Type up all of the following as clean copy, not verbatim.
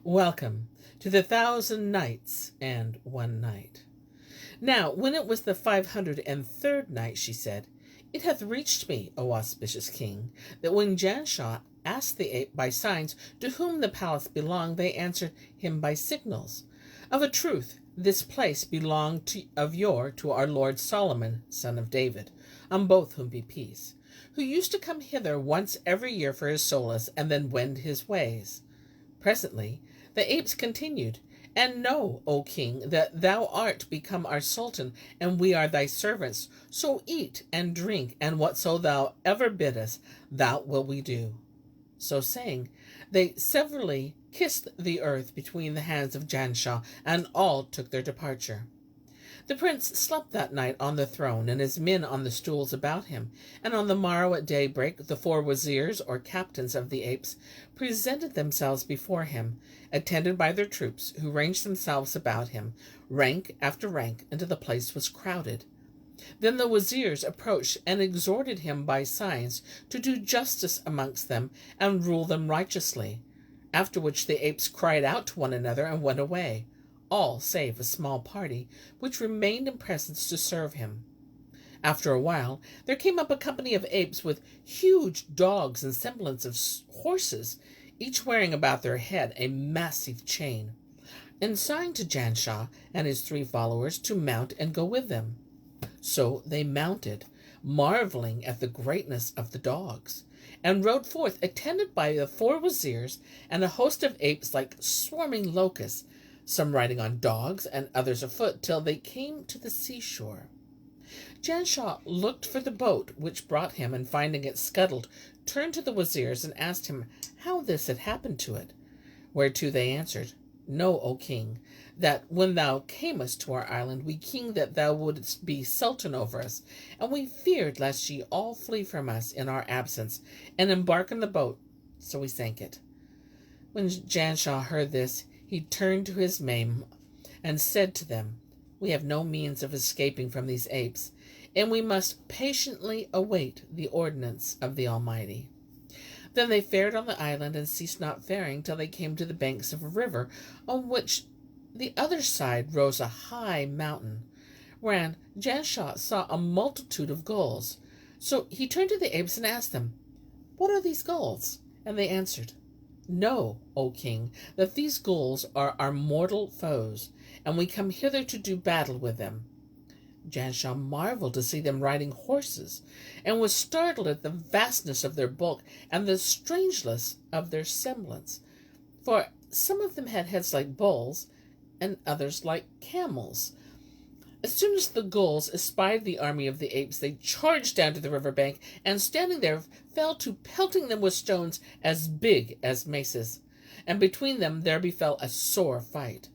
Welcome to the 1,000 Nights and 1 Night. Now, when it was the 503rd night, she said, "It hath reached me, O auspicious king, that when Janshah asked the ape by signs to whom the palace belonged, they answered him by signals. Of a truth, this place belonged of yore to our Lord Solomon, son of David, on both whom be peace, who used to come hither once every year for his solace, and then wend his ways." Presently the apes continued, "And know, O king, that thou art become our sultan, and we are thy servants. So eat and drink, and whatso thou ever biddest, that will we do." So saying, they severally kissed the earth between the hands of Janshah, and all took their departure. The prince slept that night on the throne, and his men on the stools about him. And on the morrow at daybreak, the 4 wazirs, or captains of the apes, presented themselves before him, attended by their troops, who ranged themselves about him, rank after rank, until the place was crowded. Then the wazirs approached and exhorted him by signs to do justice amongst them and rule them righteously. After which the apes cried out to one another and went away, all save a small party, which remained in presence to serve him. After a while, there came up a company of apes with huge dogs and semblance of horses, each wearing about their head a massive chain, and signed to Janshah and his 3 followers to mount and go with them. So they mounted, marveling at the greatness of the dogs, and rode forth, attended by the 4 wazirs and a host of apes like swarming locusts, some riding on dogs and others afoot, till they came to the seashore. Janshah looked for the boat which brought him, and finding it scuttled, turned to the wazirs and asked him how this had happened to it. Whereto they answered, "Know, O king, that when thou camest to our island, we keened that thou wouldst be sultan over us, and we feared lest ye all flee from us in our absence, and embark in the boat, so we sank it." When Janshah heard this, he turned to his men and said to them, "We have no means of escaping from these apes, and we must patiently await the ordinance of the Almighty." Then they fared on the island, and ceased not faring till they came to the banks of a river, on which the other side rose a high mountain, wherein Janshah saw a multitude of gulls. So he turned to the apes and asked them, "What are these gulls?" And they answered, "Know, O king, that these gulls are our mortal foes, and we come hither to do battle with them." Janshah marveled to see them riding horses, and was startled at the vastness of their bulk and the strangeness of their semblance, for some of them had heads like bulls, and others like camels. As soon as the gulls espied the army of the apes, they charged down to the river bank, and standing there fell to pelting them with stones as big as maces, and between them there befell a sore fight.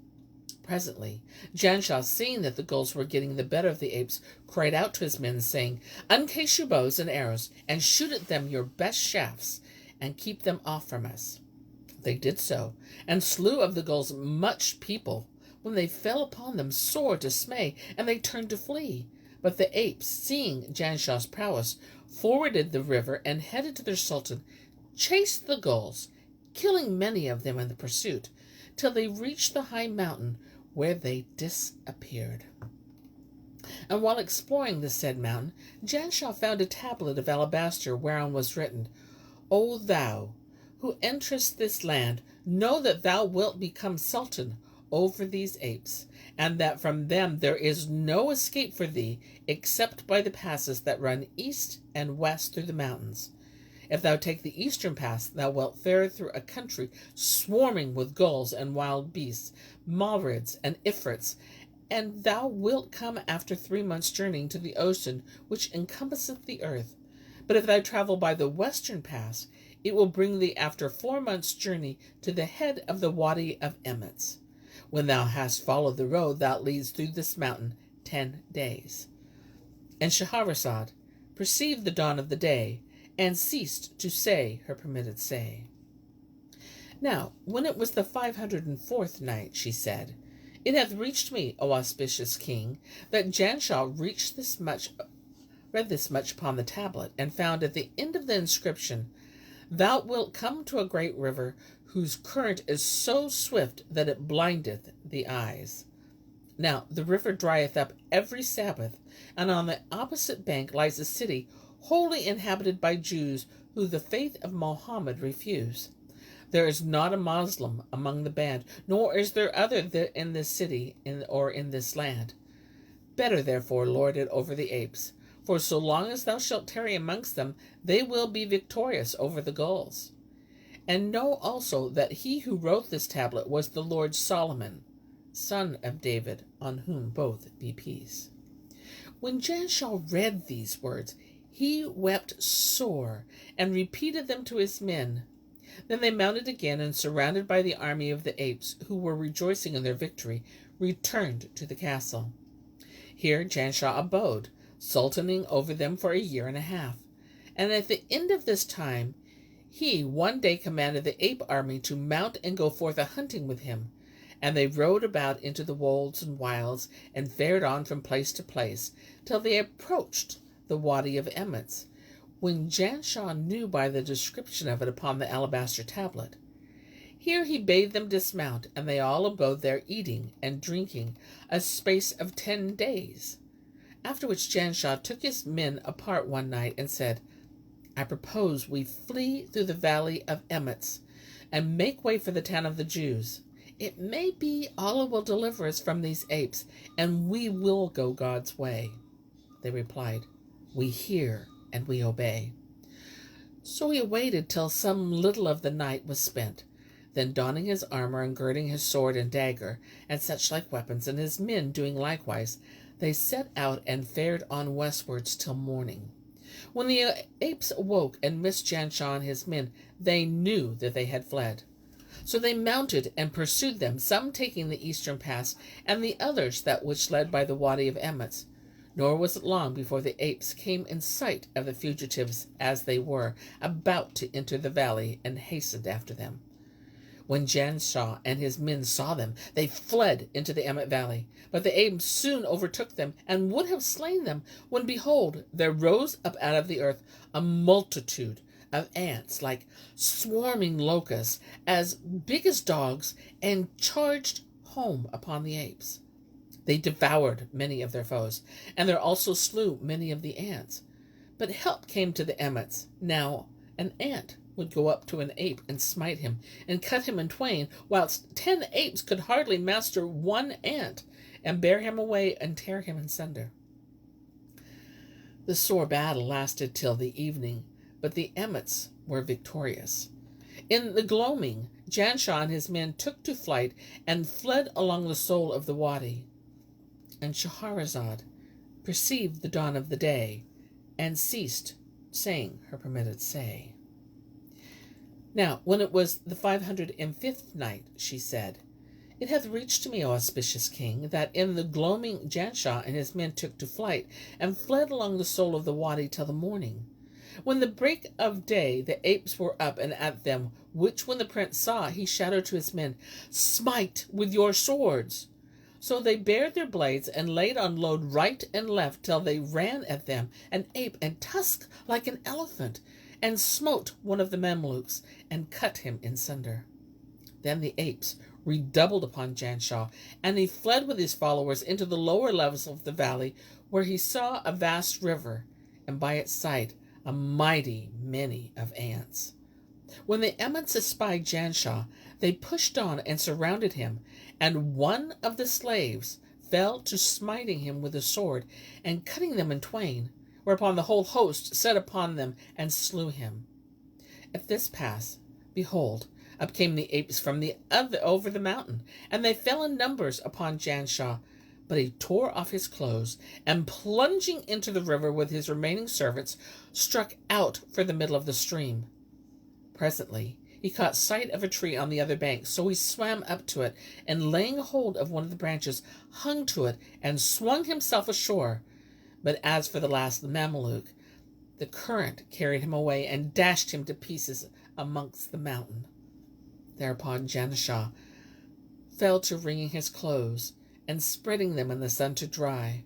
Presently Janshah, seeing that the gulls were getting the better of the apes, cried out to his men, saying, "Uncase your bows and arrows, and shoot at them your best shafts, and keep them off from us." They did so, and slew of the gulls much people, when they fell upon them sore dismay, and they turned to flee. But the apes, seeing Janshah's prowess, forded the river and headed to their sultan, chased the gulls, killing many of them in the pursuit, till they reached the high mountain, where they disappeared. And while exploring the said mountain, Janshah found a tablet of alabaster, whereon was written, "O thou who enterest this land, know that thou wilt become sultan over these apes, and that from them there is no escape for thee, except by the passes that run east and west through the mountains. If thou take the eastern pass, thou wilt fare through a country swarming with gulls and wild beasts, marids and ifrits, and thou wilt come after 3 months' journeying to the ocean which encompasseth the earth. But if thou travel by the western pass, it will bring thee after 4 months' journey to the head of the Wadi of Emmets. When thou hast followed the road that leads through this mountain 10 days. And Shahrazad perceived the dawn of the day, and ceased to say her permitted say. Now, when it was the 504th night, she said, "It hath reached me, O auspicious king, that Janshah read this much upon the tablet, and found at the end of the inscription, Thou wilt come to a great river, whose current is so swift that it blindeth the eyes. Now the river drieth up every Sabbath, and on the opposite bank lies a city wholly inhabited by Jews who the faith of Mohammed refuse. There is not a Moslem among the band, nor is there other in this city or in this land. Better therefore lord it over the apes, for so long as thou shalt tarry amongst them, they will be victorious over the gulls. And know also that he who wrote this tablet was the Lord Solomon, son of David, on whom both be peace. When Janshah read these words, he wept sore, and repeated them to his men. Then they mounted again, and surrounded by the army of the apes, who were rejoicing in their victory, returned to the castle. Here Janshah abode, sultaning over them for 1.5 years. And at the end of this time, he one day commanded the ape army to mount and go forth a-hunting with him. And they rode about into the wolds and wilds, and fared on from place to place, till they approached the Wadi of Emmets, when Janshah knew by the description of it upon the alabaster tablet. Here he bade them dismount, and they all abode there eating and drinking a space of 10 days. After which Janshah took his men apart one night, and said, I propose we flee through the valley of Emmets, and make way for the town of the Jews. It may be Allah will deliver us from these apes, and we will go God's way. They replied, We hear and we obey. So he waited till some little of the night was spent. Then donning his armor and girding his sword and dagger and such like weapons, and his men doing likewise, they set out and fared on westwards till morning. When the apes awoke and missed Janshah and his men, they knew that they had fled. So they mounted and pursued them, some taking the eastern pass, and the others that which led by the Wadi of Emmets. Nor was it long before the apes came in sight of the fugitives, as they were about to enter the valley, and hastened after them. When Janshah and his men saw them, they fled into the Emmet valley. But the apes soon overtook them, and would have slain them, when behold, there rose up out of the earth a multitude of ants, like swarming locusts, as big as dogs, and charged home upon the apes. They devoured many of their foes, and there also slew many of the ants. But help came to the Emmets. Now an ant would go up to an ape and smite him, and cut him in twain, whilst 10 apes could hardly master one ant, and bear him away and tear him in sunder. The sore battle lasted till the evening, but the Emmets were victorious. In the gloaming, Janshah and his men took to flight, and fled along the sole of the wadi. And Shahrazad perceived the dawn of the day, and ceased saying her permitted say. Now, when it was the 505th night, she said, It hath reached to me, O auspicious king, that in the gloaming Janshah and his men took to flight, and fled along the sole of the wadi till the morning. When the break of day, the apes were up and at them, which when the prince saw, he shouted to his men, Smite with your swords. So they bared their blades, and laid on load right and left, till they ran at them, an ape and tusk like an elephant, and smote one of the Mamelukes, and cut him in sunder. Then the apes redoubled upon Janshah, and he fled with his followers into the lower levels of the valley, where he saw a vast river, and by its side a mighty many of ants. When the Emmets espied Janshah, they pushed on and surrounded him, and one of the slaves fell to smiting him with a sword, and cutting them in twain, whereupon the whole host set upon them and slew him. At this pass, behold, up came the apes from the other over the mountain, and they fell in numbers upon Janshah. But he tore off his clothes, and plunging into the river with his remaining servants, struck out for the middle of the stream. Presently he caught sight of a tree on the other bank, so he swam up to it, and laying hold of one of the branches, hung to it, and swung himself ashore. But as for the last Mameluke, the current carried him away, and dashed him to pieces amongst the mountain. Thereupon Janshah fell to wringing his clothes, and spreading them in the sun to dry.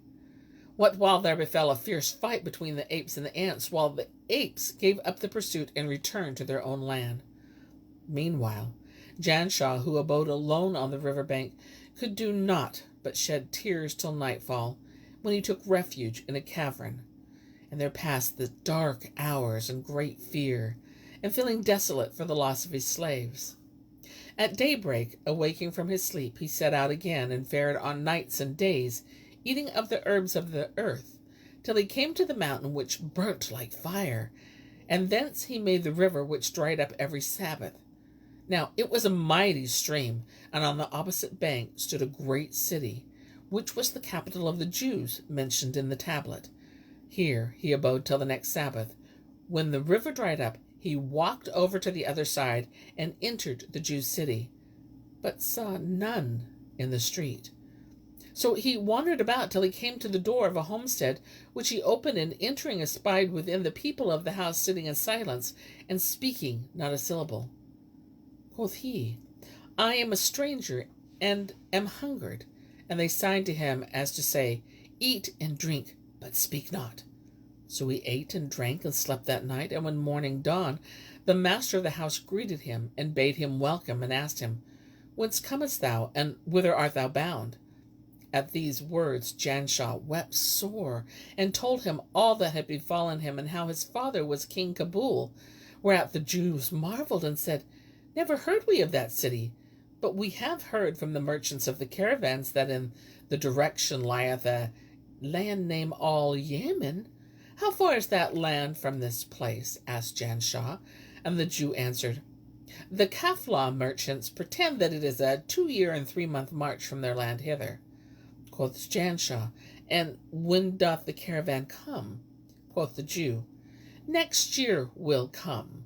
What while there befell a fierce fight between the apes and the ants, while the apes gave up the pursuit and returned to their own land. Meanwhile, Janshah, who abode alone on the river bank, could do naught but shed tears till nightfall, when he took refuge in a cavern. And there passed the dark hours in great fear, and feeling desolate for the loss of his slaves. At daybreak, awaking from his sleep, he set out again, and fared on nights and days, eating of the herbs of the earth, till he came to the mountain which burnt like fire, and thence he made the river which dried up every Sabbath. Now it was a mighty stream, and on the opposite bank stood a great city, which was the capital of the Jews, mentioned in the tablet. Here he abode till the next Sabbath. When the river dried up, he walked over to the other side, and entered the Jews' city, but saw none in the street. So he wandered about till he came to the door of a homestead, which he opened, and entering espied within the people of the house sitting in silence, and speaking not a syllable. Quoth he, I am a stranger, and am hungered. And they signed to him as to say, Eat and drink, but speak not. So he ate and drank and slept that night, and when morning dawned, the master of the house greeted him, and bade him welcome, and asked him, Whence comest thou, and whither art thou bound? At these words Janshah wept sore, and told him all that had befallen him, and how his father was King Kabul. Whereat the Jews marveled, and said, Never heard we of that city, but we have heard from the merchants of the caravans that in the direction lieth a land named Al Yemen. How far is that land from this place? Asked Janshah. And the Jew answered, The Kaflah merchants pretend that it is a 2-year and 3-month march from their land hither. Quoth Janshah, And when doth the caravan come? Quoth the Jew, Next year will come.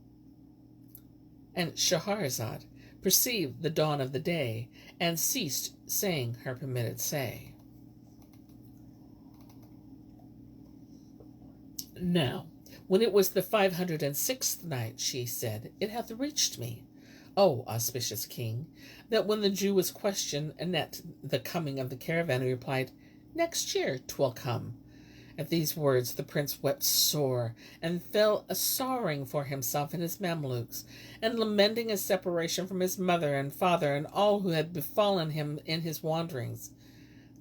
And Shahrazad perceived the dawn of the day, and ceased saying her permitted say. Now, when it was the 506th night, she said, It hath reached me, O auspicious king, that when the Jew was questioned anent the coming of the caravan, he replied, Next year 'twill come. At these words the prince wept sore, and fell a-sorrowing for himself and his Mamelukes, and lamenting his separation from his mother and father, and all who had befallen him in his wanderings.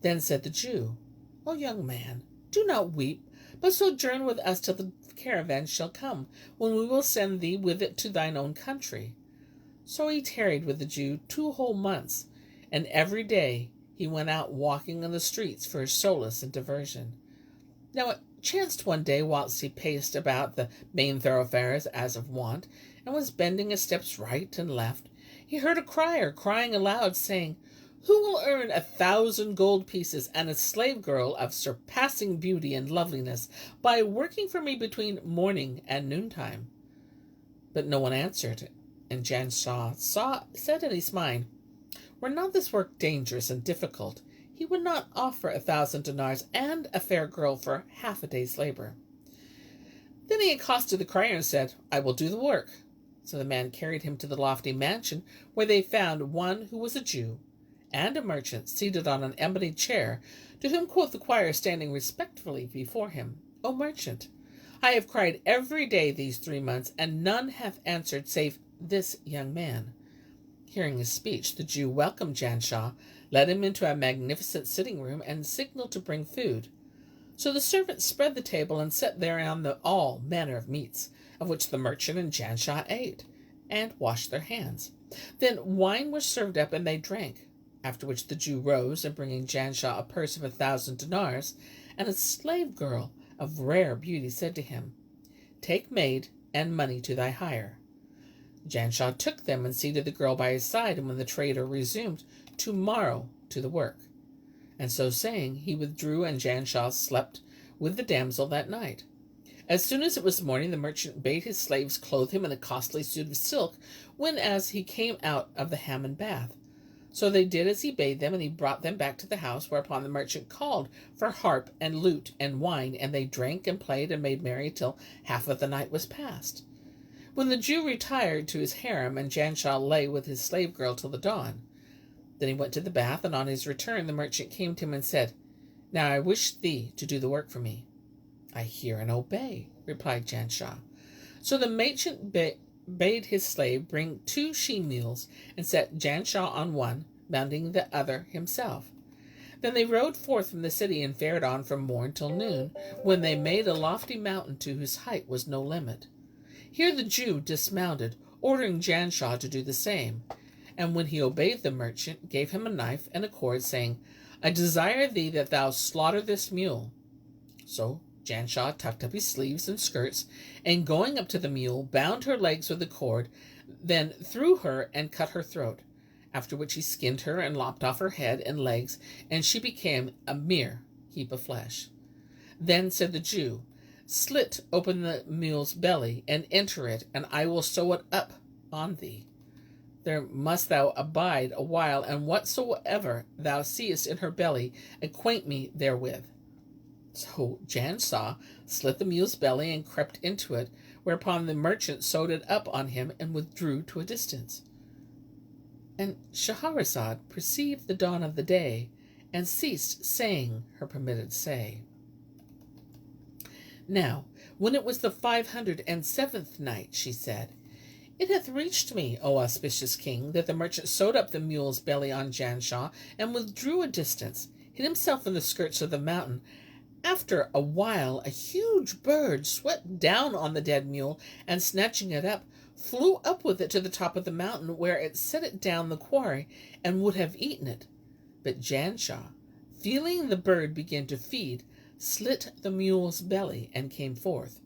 Then said the Jew, O young man, do not weep, but sojourn with us till the caravan shall come, when we will send thee with it to thine own country. So he tarried with the Jew 2 whole months, and every day he went out walking in the streets for his solace and diversion. Now it chanced one day, whilst he paced about the main thoroughfares as of wont, and was bending his steps right and left, he heard a crier crying aloud, saying, Who will earn 1,000 gold pieces and a slave girl of surpassing beauty and loveliness by working for me between morning and noontime? But no one answered, and Janshah said in his mind, Were not this work dangerous and difficult, he would not offer 1,000 dinars and a fair girl for half a day's labor. Then he accosted the crier and said, I will do the work. So the man carried him to the lofty mansion, where they found one who was a Jew, and a merchant seated on an ebony chair, to whom quoth the crier, standing respectfully before him, O merchant, I have cried every day these 3 months, and none hath answered save this young man. Hearing his speech, the Jew welcomed Janshah, led him into a magnificent sitting room, and signaled to bring food. So the servant spread the table, and set thereon all manner of meats, of which the merchant and Janshah ate, and washed their hands. Then wine was served up, and they drank. After which the Jew rose, and bringing Janshah a purse of 1,000 dinars, and a slave girl of rare beauty, said to him, Take maid and money to thy hire. Janshah took them, and seated the girl by his side, and when the trader resumed, Tomorrow to the work. And so saying, he withdrew, and Janshah slept with the damsel that night. As soon as it was morning, the merchant bade his slaves clothe him in a costly suit of silk, when as he came out of the Hammam bath. So they did as he bade them, and he brought them back to the house, whereupon the merchant called for harp and lute and wine, and they drank and played and made merry till half of the night was past. When the Jew retired to his harem, and Janshah lay with his slave girl till the dawn. Then he went to the bath, and on his return the merchant came to him and said, Now I wish thee to do the work for me. I hear and obey, replied Janshah. So the merchant bade his slave bring 2 she-mules, and set Janshah on one, mounting the other himself. Then they rode forth from the city and fared on from morn till noon, when they made a lofty mountain to whose height was no limit. Here the Jew dismounted, ordering Janshah to do the same, and when he obeyed the merchant, gave him a knife and a cord, saying, I desire thee that thou slaughter this mule. So Janshah tucked up his sleeves and skirts, and going up to the mule, bound her legs with a cord, then threw her and cut her throat, after which he skinned her and lopped off her head and legs, and she became a mere heap of flesh. Then said the Jew, Slit open the mule's belly, and enter it, and I will sew it up on thee. There must thou abide a while, and whatsoever thou seest in her belly, acquaint me therewith. So Janshah slit the mule's belly and crept into it, whereupon the merchant sewed it up on him and withdrew to a distance. And Shahrazad perceived the dawn of the day, and ceased saying her permitted say. Now, when it was the 507th night, she said, It hath reached me, O auspicious king, that the merchant sewed up the mule's belly on Janshah, and withdrew a distance, hid himself in the skirts of the mountain. After a while, a huge bird swept down on the dead mule, and snatching it up, flew up with it to the top of the mountain, where it set it down the quarry, and would have eaten it. But Janshah, feeling the bird begin to feed, slit the mule's belly, and came forth.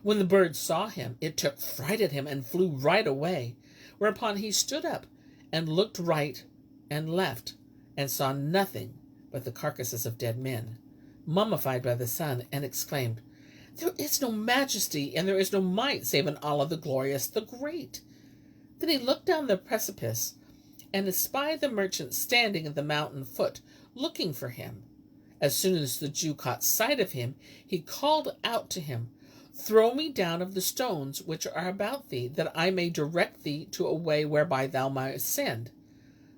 When the bird saw him, it took fright at him, and flew right away, whereupon he stood up, and looked right and left, and saw nothing but the carcasses of dead men, mummified by the sun, and exclaimed, There is no majesty, and there is no might, save in Allah the Glorious, the Great. Then he looked down the precipice, and espied the merchant standing at the mountain foot, looking for him. As soon as the Jew caught sight of him, he called out to him, Throw me down of the stones which are about thee, that I may direct thee to a way whereby thou mayest ascend.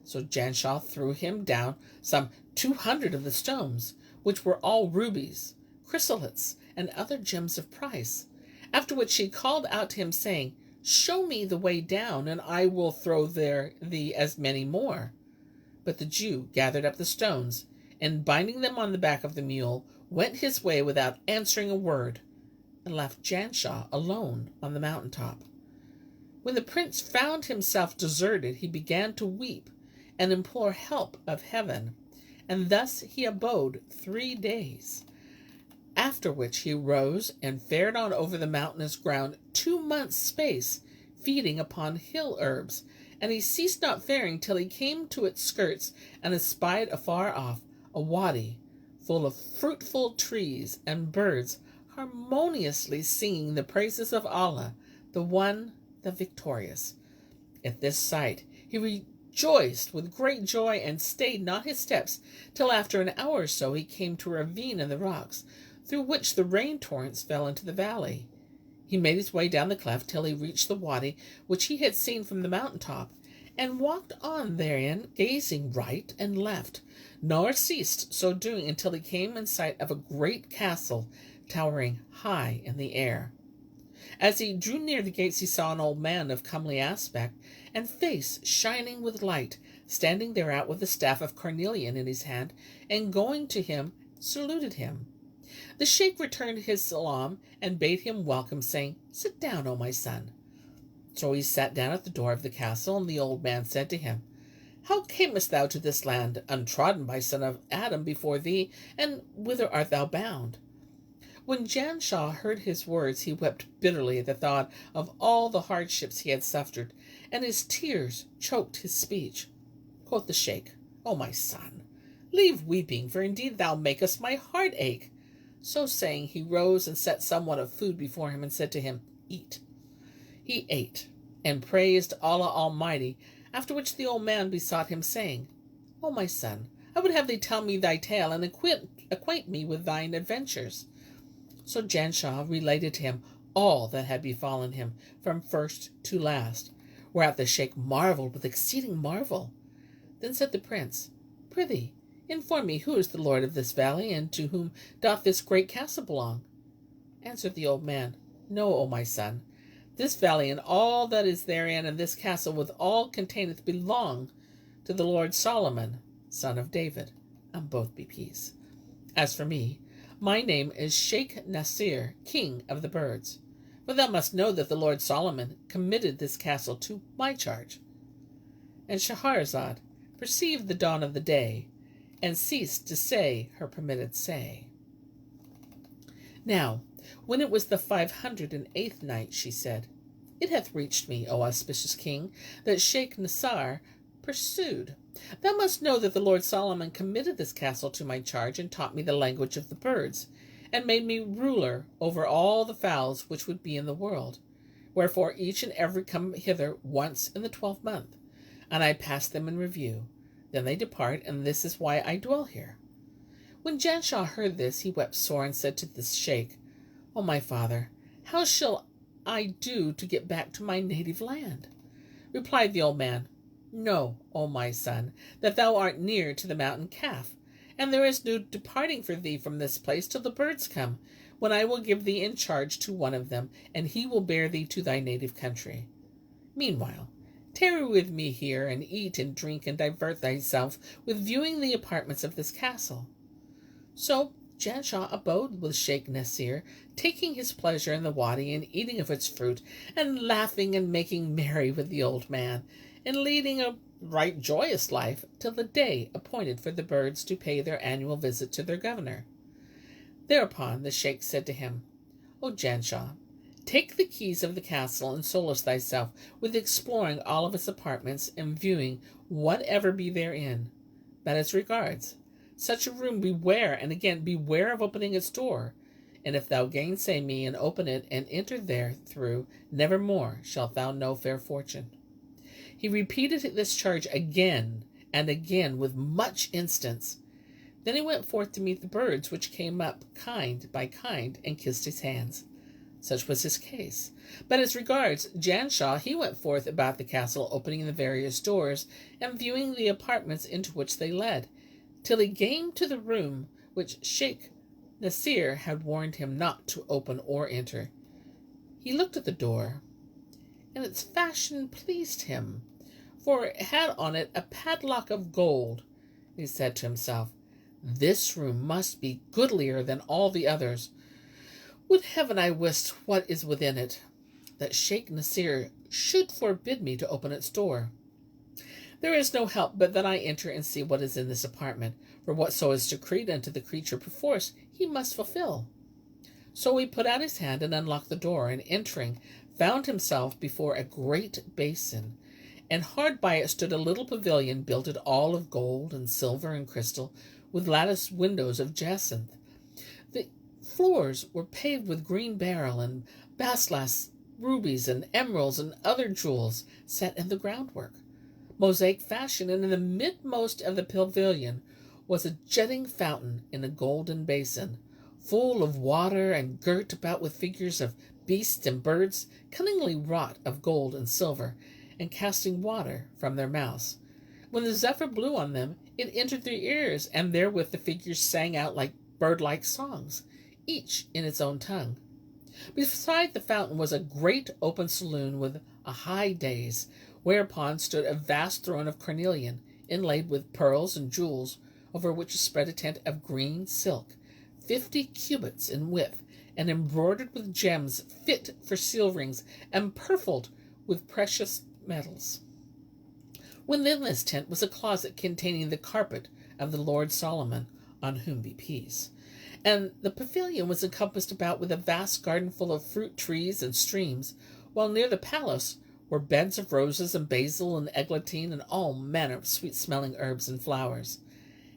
So Janshah threw him down some 200 of the stones, which were all rubies, chrysolites, and other gems of price. After which he called out to him, saying, Show me the way down, and I will throw thee as many more. But the Jew gathered up the stones, and binding them on the back of the mule, went his way without answering a word, and left Janshah alone on the mountain top. When the prince found himself deserted, he began to weep and implore help of heaven, and thus he abode 3 days. After which he rose and fared on over the mountainous ground 2 months' space, feeding upon hill herbs, and he ceased not faring till he came to its skirts, and espied afar off a wadi full of fruitful trees and birds harmoniously singing the praises of Allah, the One, the Victorious. At this sight he rejoiced with great joy, and stayed not his steps, till after an hour or so he came to a ravine in the rocks, through which the rain torrents fell into the valley. He made his way down the cleft till he reached the wadi which he had seen from the mountain top, and walked on therein, gazing right and left, nor ceased so doing until he came in sight of a great castle towering high in the air. As he drew near the gates, he saw an old man of comely aspect and face shining with light, standing thereout with the staff of carnelian in his hand, and going to him saluted him. The sheikh returned his salam and bade him welcome, saying, Sit down, O my son. So he sat down at the door of the castle, and the old man said to him, How camest thou to this land, untrodden by son of Adam before thee, and whither art thou bound? When Janshah heard his words, he wept bitterly at the thought of all the hardships he had suffered, and his tears choked his speech. Quoth the sheikh, O my son, leave weeping, for indeed thou makest my heart ache. So saying, he rose and set somewhat of food before him, and said to him, Eat. He ate, and praised Allah Almighty, after which the old man besought him, saying, O my son, I would have thee tell me thy tale, and acquaint me with thine adventures. So Janshah related to him all that had befallen him, from first to last, whereat the sheikh marvelled with exceeding marvel. Then said the prince, Prithee, inform me who is the lord of this valley, and to whom doth this great castle belong? Answered the old man, No, O my son, This valley and all that is therein, and this castle with all containeth, belong to the Lord Solomon, son of David. On both be peace. As for me, my name is Sheikh Nasir, king of the birds. For thou must know that the Lord Solomon committed this castle to my charge. And Scheherazade perceived the dawn of the day, and ceased to say her permitted say. Now, when it was the 508th night, she said, It hath reached me, O auspicious king, that Sheikh Nasir pursued. Thou must know that the Lord Solomon committed this castle to my charge, and taught me the language of the birds, and made me ruler over all the fowls which would be in the world. Wherefore each and every come hither once in the 12th month, and I pass them in review. Then they depart, and this is why I dwell here. When Janshah heard this, he wept sore, and said to the sheikh, O my father, how shall I do to get back to my native land? Replied the old man, Know, O my son, that thou art near to the mountain Kaf, and there is no departing for thee from this place till the birds come, when I will give thee in charge to one of them, and he will bear thee to thy native country. Meanwhile, tarry with me here, and eat and drink, and divert thyself with viewing the apartments of this castle. So Janshah abode with Sheikh Nasir, taking his pleasure in the wadi, and eating of its fruit, and laughing and making merry with the old man, and leading a right joyous life till the day appointed for the birds to pay their annual visit to their governor. Thereupon the sheikh said to him, O Janshah, take the keys of the castle, and solace thyself with exploring all of its apartments, and viewing whatever be therein. But as regards such a room, beware, and again beware of opening its door. And if thou gainsay me, and open it, and enter therethrough, never more shalt thou know fair fortune. He repeated this charge again and again with much instance. Then he went forth to meet the birds, which came up kind by kind, and kissed his hands. Such was his case. But as regards Janshah, he went forth about the castle, opening the various doors, and viewing the apartments into which they led, till he came to the room which Sheikh Nasir had warned him not to open or enter. He looked at the door, and its fashion pleased him, for it had on it a padlock of gold. He said to himself, This room must be goodlier than all the others. Would heaven I wist what is within it, that Sheikh Nasir should forbid me to open its door. There is no help but that I enter and see what is in this apartment, for whatso is decreed unto the creature perforce he must fulfill. So he put out his hand and unlocked the door, and entering, found himself before a great basin, and hard by it stood a little pavilion builded all of gold and silver and crystal, with latticed windows of jacinth. The floors were paved with green beryl and basilas, rubies and emeralds and other jewels set in the groundwork, mosaic fashion, and in the midmost of the pavilion was a jetting fountain in a golden basin, full of water, and girt about with figures of beasts and birds, cunningly wrought of gold and silver, and casting water from their mouths. When the zephyr blew on them, it entered their ears, and therewith the figures sang out like bird-like songs, each in its own tongue. Beside the fountain was a great open saloon with a high dais, whereupon stood a vast throne of carnelian, inlaid with pearls and jewels, over which spread a tent of green silk, 50 cubits in width, and embroidered with gems fit for seal rings, and purfled with precious metals. Within this tent was a closet containing the carpet of the Lord Solomon, on whom be peace. And the pavilion was encompassed about with a vast garden full of fruit trees and streams, while near the palace were beds of roses and basil and eglantine and all manner of sweet-smelling herbs and flowers.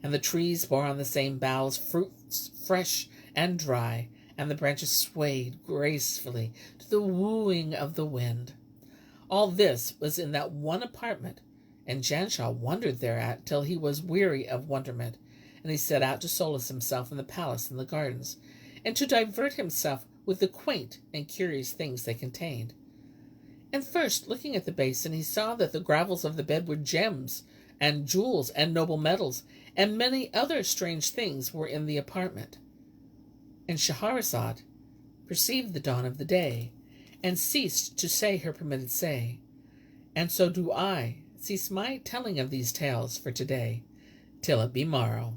And the trees bore on the same boughs fruits fresh and dry, and the branches swayed gracefully to the wooing of the wind. All this was in that one apartment, and Janshah wondered thereat till he was weary of wonderment, and he set out to solace himself in the palace and the gardens, and to divert himself with the quaint and curious things they contained. And first, looking at the basin, he saw that the gravels of the bed were gems, and jewels, and noble metals, and many other strange things were in the apartment. And Scheherazade perceived the dawn of the day, and ceased to say her permitted say. And so do I cease my telling of these tales for today, till it be morrow.